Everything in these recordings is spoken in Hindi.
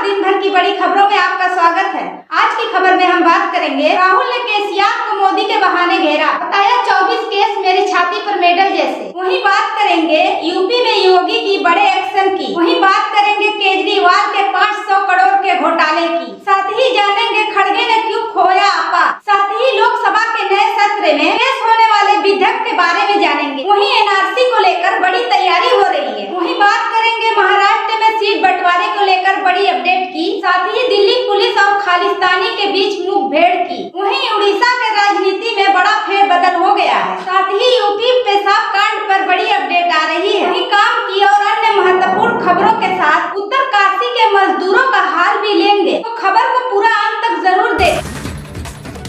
दिन भर की बड़ी खबरों में आपका स्वागत है। आज की खबर में हम बात करेंगे, राहुल ने केसीआर को मोदी के बहाने घेरा, बताया 24 केस मेरी छाती पर मेडल जैसे। वहीं बात करेंगे यूपी में योगी की बड़े एक्शन की। वहीं बात करेंगे केजरीवाल के 500 करोड़ के घोटाले की। साथ ही जानेंगे खड़गे ने क्यों खोया आपा। साथ ही लोकसभा के नए सत्र में पेश होने वाले विधेयक के बारे में जानेंगे। वहीं एनआरसी को लेकर बड़ी तैयारी हो रही है। वहीं बात करेंगे महाराष्ट्र में सीट बंटवारे को लेकर बड़ी अपडेट की। साथ ही दिल्ली पुलिस और खालिस्तानी के बीच मुठभेड़ की। वहीं उड़ीसा के राजनीति में बड़ा फेरबदल हो गया है। साथ ही यूपी पेशाब कांड पर बड़ी अपडेट आ रही है। वहीं काम की और अन्य महत्वपूर्ण खबरों के साथ उत्तरकाशी के मजदूरों का हाल भी लेंगे, तो खबर को पूरा अंत तक जरूर देखें।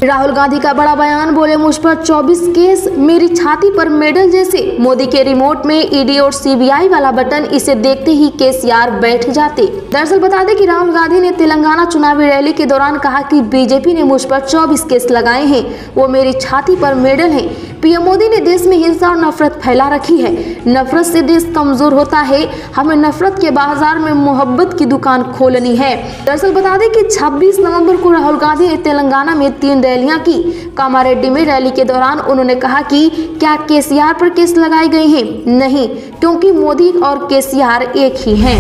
राहुल गांधी का बड़ा बयान, बोले मुझ पर 24 केस मेरी छाती पर मेडल जैसे। मोदी के रिमोट में ईडी और सीबीआई वाला बटन, इसे देखते ही केसीआर बैठ जाते। दरअसल बता दें कि राहुल गांधी ने तेलंगाना चुनावी रैली के दौरान कहा कि बीजेपी ने मुझ पर 24 केस लगाए हैं, वो मेरी छाती पर मेडल हैं। पीएम मोदी ने देश में हिंसा और नफरत फैला रखी है। नफरत से देश कमजोर होता है। हमें नफरत के बाजार में मोहब्बत की दुकान खोलनी है। दरअसल बता दें कि 26 नवंबर को राहुल गांधी ने तेलंगाना में 3 रैलियां की। कामारेड्डी में रैली के दौरान उन्होंने कहा कि क्या केसीआर पर केस लगाए गए हैं? नहीं, क्योंकि मोदी और केसीआर एक ही हैं।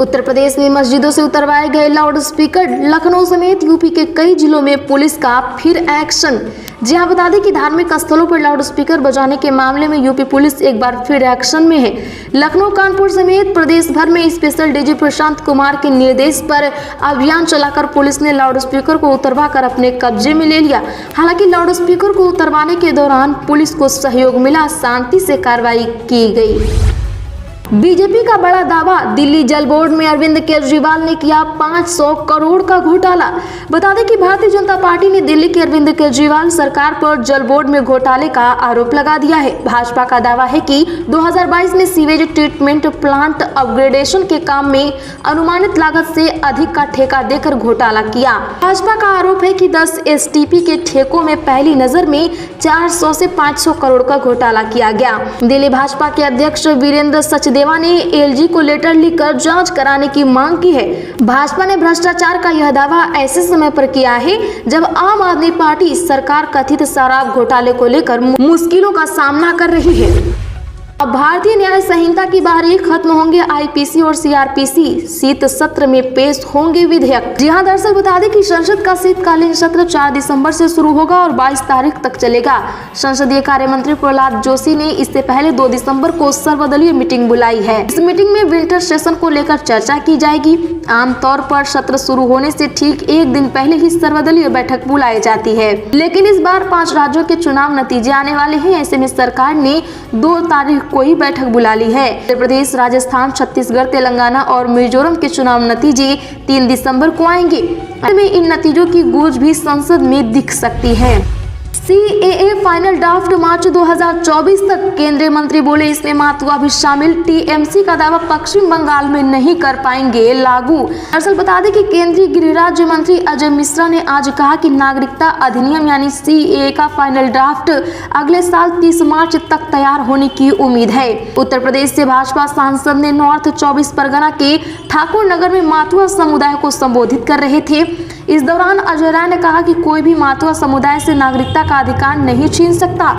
उत्तर प्रदेश में मस्जिदों से उतरवाए गए लाउड स्पीकर। लखनऊ समेत यूपी के कई जिलों में पुलिस का फिर एक्शन। जी हां, बता दें कि धार्मिक स्थलों पर लाउड स्पीकर बजाने के मामले में यूपी पुलिस एक बार फिर एक्शन में है। लखनऊ, कानपुर समेत प्रदेश भर में स्पेशल डीजी प्रशांत कुमार के निर्देश पर अभियान चलाकर पुलिस ने लाउड स्पीकर को उतरवा कर अपने कब्जे में ले लिया। हालांकि लाउड स्पीकर को उतरवाने के दौरान पुलिस को सहयोग मिला, शांति से कार्रवाई की गई। बीजेपी का बड़ा दावा, दिल्ली जल बोर्ड में अरविंद केजरीवाल ने किया 500 करोड़ का घोटाला। बता दें कि भारतीय जनता पार्टी ने दिल्ली के अरविंद केजरीवाल सरकार पर जल बोर्ड में घोटाले का आरोप लगा दिया है। भाजपा का दावा है कि 2022 में सीवेज ट्रीटमेंट प्लांट अपग्रेडेशन के काम में अनुमानित लागत से अधिक का ठेका देकर घोटाला किया। भाजपा का आरोप है कि 10 एसटीपी के ठेकों में पहली नजर में 400 से 500 करोड़ का घोटाला किया गया। दिल्ली भाजपा के अध्यक्ष वीरेंद्र सचदेवा ने एलजी को लेटर लिखकर जांच कराने की मांग की है। भाजपा ने भ्रष्टाचार का यह दावा ऐसे समय पर किया है जब आम आदमी पार्टी सरकार कथित शराब घोटाले को लेकर मुश्किलों का सामना कर रही है। अब भारतीय न्याय संहिता की बारी खत्म होंगे आईपीसी और सीआरपीसी, शीत सत्र में पेश होंगे विधेयक। जी हां, दरअसल बता दें कि संसद का शीतकालीन सत्र 4 दिसंबर से शुरू होगा और 22 तारीख तक चलेगा। संसदीय कार्य मंत्री प्रहलाद जोशी ने इससे पहले 2 दिसंबर को सर्वदलीय मीटिंग बुलाई है। इस मीटिंग में विंटर सेशन को लेकर चर्चा की जाएगी। आमतौर पर सत्र शुरू होने से ठीक एक दिन पहले ही सर्वदलीय बैठक बुलाई जाती है, लेकिन इस बार 5 राज्यों के चुनाव नतीजे आने वाले हैं। ऐसे में सरकार ने 2 तारीख को ही बैठक बुला ली है। उत्तर प्रदेश, राजस्थान, छत्तीसगढ़, तेलंगाना और मिजोरम के चुनाव नतीजे 3 दिसंबर को आएंगे। इन नतीजों की गूंज भी संसद में दिख सकती है। सीएए फाइनल ड्राफ्ट मार्च 2024 तक, केंद्रीय मंत्री बोले इसमें मातुआ भी शामिल। टीएमसी का दावा, पश्चिम बंगाल में नहीं कर पाएंगे लागू। दरअसल बता दें कि केंद्रीय गृह राज्य मंत्री अजय मिश्रा ने आज कहा कि नागरिकता अधिनियम यानी सीएए का फाइनल ड्राफ्ट अगले साल 30 मार्च तक तैयार होने की उम्मीद है। उत्तर प्रदेश से भाजपा सांसद ने नॉर्थ 24 परगना के ठाकुर नगर में मातुआ समुदाय को संबोधित कर रहे थे। इस दौरान अजय राय ने कहा कि कोई भी मातुआ समुदाय से नागरिकता का अधिकार नहीं छीन सकता,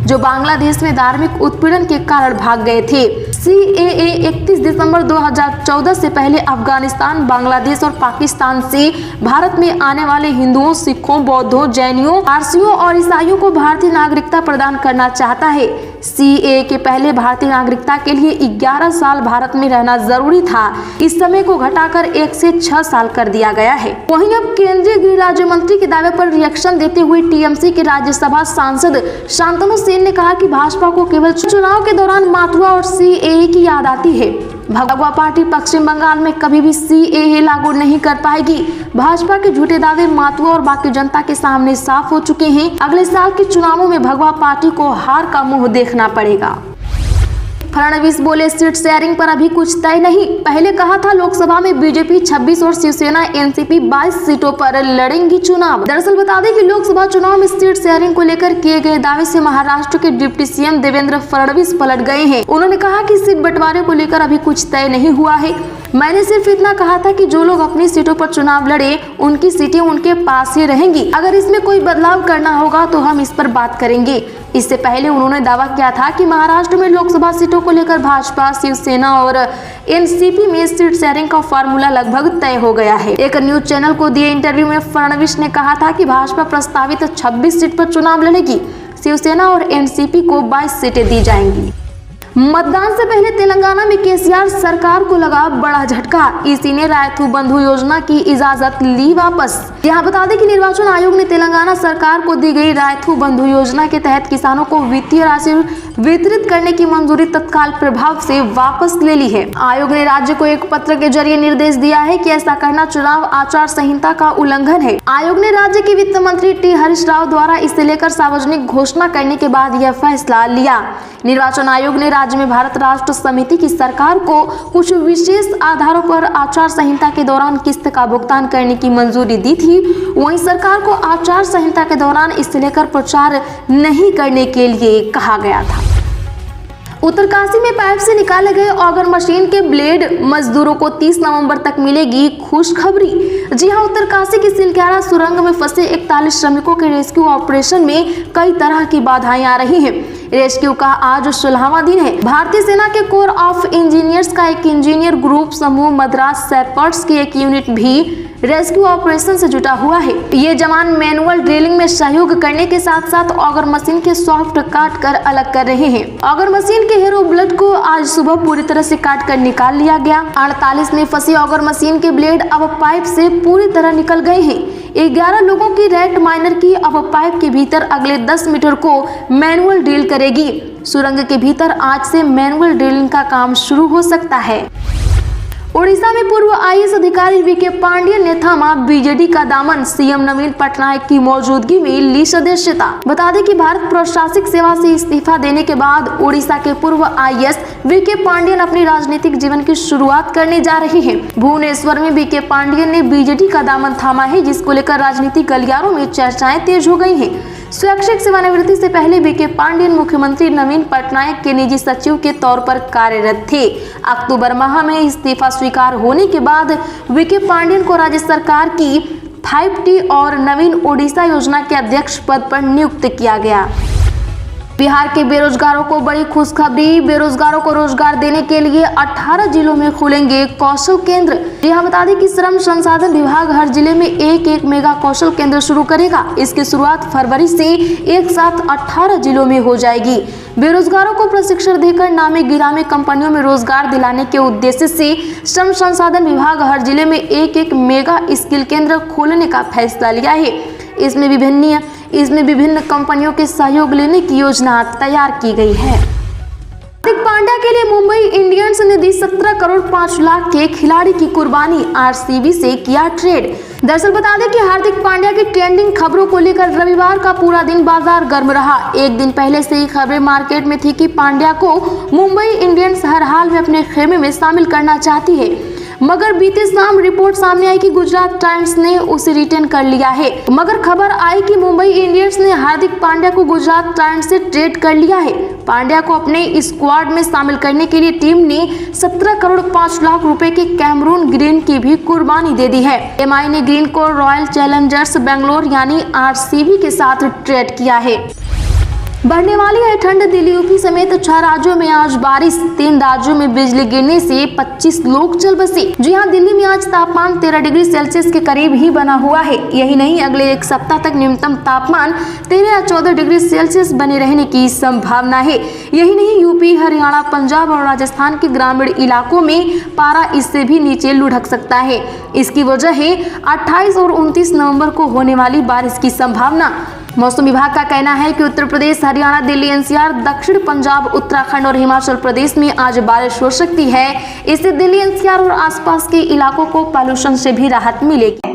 जो बांग्लादेश में धार्मिक उत्पीड़न के कारण भाग गए थे। सीएए 31 दिसंबर 2014 से पहले अफगानिस्तान, बांग्लादेश और पाकिस्तान से भारत में आने वाले हिंदुओं, सिखों, बौद्धों, जैनियों, पारसियों और ईसाइयों को भारतीय नागरिकता प्रदान करना चाहता है। सीएए के पहले भारतीय नागरिकता के लिए 11 साल भारत में रहना जरूरी था। इस समय को घटाकर 1 से 6 साल कर दिया गया है। वहीं अब केंद्रीय गृह राज्य मंत्री के दावे पर रिएक्शन देते हुए टीएमसी के राज्यसभा सांसद शांतनु सेन ने कहा कि भाजपा को केवल चुनाव के दौरान मातुआ और सीएए की याद आती है। भगवा पार्टी पश्चिम बंगाल में कभी भी सीएए लागू नहीं कर पाएगी। भाजपा के झूठे दावे मातुआ और बाकी जनता के सामने साफ हो चुके हैं। अगले साल के चुनावों में भगवा पार्टी को हार का मुंह देखना पड़ेगा। फडणवीस बोले सीट शेयरिंग पर अभी कुछ तय नहीं। पहले कहा था लोकसभा में बीजेपी 26 और शिवसेना एनसीपी 22 सीटों पर लड़ेंगी चुनाव। दरअसल बता दें कि लोकसभा चुनाव में सीट शेयरिंग को लेकर किए गए दावे से महाराष्ट्र के डिप्टी सीएम देवेंद्र फडणवीस पलट गए हैं। उन्होंने कहा कि सीट बंटवारे को लेकर अभी कुछ तय नहीं हुआ है। मैंने सिर्फ इतना कहा था कि जो लोग अपनी सीटों पर चुनाव लड़े उनकी सीटें उनके पास ही रहेंगी। अगर इसमें कोई बदलाव करना होगा तो हम इस पर बात करेंगे। इससे पहले उन्होंने दावा किया था कि महाराष्ट्र में लोकसभा सीटों को लेकर भाजपा, शिवसेना और एनसीपी में सीट शेयरिंग का फार्मूला लगभग तय हो गया है। एक न्यूज चैनल को दिए इंटरव्यू में फडणवीस ने कहा था कि भाजपा प्रस्तावित 26 सीट पर चुनाव लड़ेगी, शिवसेना और एनसीपी को 22 सीटें दी जाएंगी। मतदान से पहले तेलंगाना में केसीआर सरकार को लगा बड़ा झटका। ईसी ने रायथू बंधु योजना की इजाजत ली वापस। यहाँ बता दें कि निर्वाचन आयोग ने तेलंगाना सरकार को दी गई रायथू बंधु योजना के तहत किसानों को वित्तीय राशि वितरित करने की मंजूरी तत्काल प्रभाव से वापस ले ली है। आयोग ने राज्य को एक पत्र के जरिए निर्देश दिया है कि ऐसा करना चुनाव आचार संहिता का उल्लंघन है। आयोग ने राज्य के वित्त मंत्री टी हरीश राव द्वारा इसे लेकर सार्वजनिक घोषणा करने के बाद यह फैसला लिया। निर्वाचन आयोग ने राज्य में भारत राष्ट्र समिति की सरकार को कुछ विशेष आधारों पर आचार संहिता के दौरान किस्त का भुगतान करने की मंजूरी दी थी। वहीं सरकार को आचार संहिता के दौरान इसे लेकर प्रचार नहीं करने के लिए कहा गया था। उत्तरकाशी में पाइप से निकाले गए ऑगर मशीन के ब्लेड मजदूरों को 30 नवंबर तक मिलेगी खुशखबरी। जी हां, उत्तरकाशी की सिलक्यारा सुरंग में फंसे 41 श्रमिकों के रेस्क्यू ऑपरेशन में कई तरह की बाधाएं आ रही हैं। रेस्क्यू का आज 16वां दिन है। भारतीय सेना के कोर ऑफ इंजीनियर्स का एक इंजीनियर ग्रुप समूह मद्रास सेपर्ट्स की एक यूनिट भी रेस्क्यू ऑपरेशन से जुटा हुआ है। ये जवान मैनुअल ड्रिलिंग में सहयोग करने के साथ साथ ऑगर मशीन के सॉफ्ट काट कर अलग कर रहे हैं। ऑगर मशीन के हेरो ब्लेड को आज सुबह पूरी तरह से काट कर निकाल लिया गया। 48 में फंसी ऑगर मशीन के ब्लेड अब पाइप से पूरी तरह निकल गए हैं। 11 लोगों की रेट माइनर की अब पाइप के भीतर अगले 10 मीटर को मैनुअल ड्रिल करेगी। सुरंग के भीतर आज से मैनुअल ड्रिलिंग का काम शुरू हो सकता है। ओडिशा में पूर्व आईएएस अधिकारी वीके पांड्यन ने थामा बीजेडी का दामन। सीएम नवीन पटनायक की मौजूदगी में ली सदस्यता। बता दें कि भारत प्रशासनिक सेवा से इस्तीफा देने के बाद ओडिशा के पूर्व आईएएस वीके पांड्यन अपनी राजनीतिक जीवन की शुरुआत करने जा रहे हैं। भुवनेश्वर में वीके पांड्यन ने बीजेडी का दामन थामा है, जिसको लेकर राजनीतिक गलियारों में चर्चाएं तेज हो गई हैं। स्वैच्छिक सेवानिवृत्ति से पहले वीके पांड्यन मुख्यमंत्री नवीन पटनायक के निजी सचिव के तौर पर कार्यरत थे। अक्टूबर माह में इस्तीफा स्वीकार होने के बाद वीके पांड्यन को राज्य सरकार की 5T और नवीन ओडिशा योजना के अध्यक्ष पद पर नियुक्त किया गया। बिहार के बेरोजगारों को बड़ी खुशखबरी। बेरोजगारों को रोजगार देने के लिए 18 जिलों में खुलेंगे कौशल केंद्र। यह बता दें कि श्रम संसाधन विभाग हर जिले में एक मेगा कौशल केंद्र शुरू करेगा। इसकी शुरुआत फरवरी से एक साथ 18 जिलों में हो जाएगी। बेरोजगारों को प्रशिक्षण देकर नामी गिरामी कंपनियों में रोजगार दिलाने के उद्देश्य से श्रम संसाधन विभाग हर जिले में एक मेगा स्किल केंद्र खोलने का फैसला लिया है। इसमें विभिन्न कंपनियों के सहयोग लेने की योजना तैयार की गई है। हार्दिक पांड्या के लिए मुंबई इंडियंस ने दी 17 करोड़ 5 लाख के खिलाड़ी की कुर्बानी। आरसीबी से किया ट्रेड। दरअसल बता दें कि हार्दिक पांड्या की ट्रेंडिंग खबरों को लेकर रविवार का पूरा दिन बाजार गर्म रहा। एक दिन पहले से ही खबरें मार्केट में थी कि पांड्या को मुंबई इंडियंस हर हाल में अपने खेमे में शामिल करना चाहती है, मगर बीते शाम रिपोर्ट सामने आई कि गुजरात टाइम्स ने उसे रिटेन कर लिया है। मगर खबर आई कि मुंबई इंडियंस ने हार्दिक पांड्या को गुजरात टाइम्स से ट्रेड कर लिया है। पांड्या को अपने स्क्वाड में शामिल करने के लिए टीम ने 17 करोड़ 5 लाख रुपए के कैमरून ग्रीन की भी कुर्बानी दे दी है। एमआई ने ग्रीन को रॉयल चैलेंजर्स बेंगलोर यानी आरसीबी के साथ ट्रेड किया है। बढ़ने वाली है ठंड। दिल्ली, यूपी समेत 6 राज्यों में आज बारिश। 3 राज्यों में बिजली गिरने से 25 लोग चल बसे। जी हां, दिल्ली में आज तापमान 13 डिग्री सेल्सियस के करीब ही बना हुआ है। यही नहीं, अगले एक सप्ताह तक न्यूनतम तापमान 13 या 14 डिग्री सेल्सियस बने रहने की संभावना है। यही नहीं, यूपी, हरियाणा, पंजाब और राजस्थान के ग्रामीण इलाकों में पारा इससे भी नीचे लुढ़क सकता है। इसकी वजह है 28 और 29 नवंबर को होने वाली बारिश की संभावना। मौसम विभाग का कहना है कि उत्तर प्रदेश, हरियाणा, दिल्ली एनसीआर, दक्षिण पंजाब, उत्तराखंड और हिमाचल प्रदेश में आज बारिश हो सकती है। इससे दिल्ली एनसीआर और आसपास के इलाकों को पॉल्यूशन से भी राहत मिलेगी।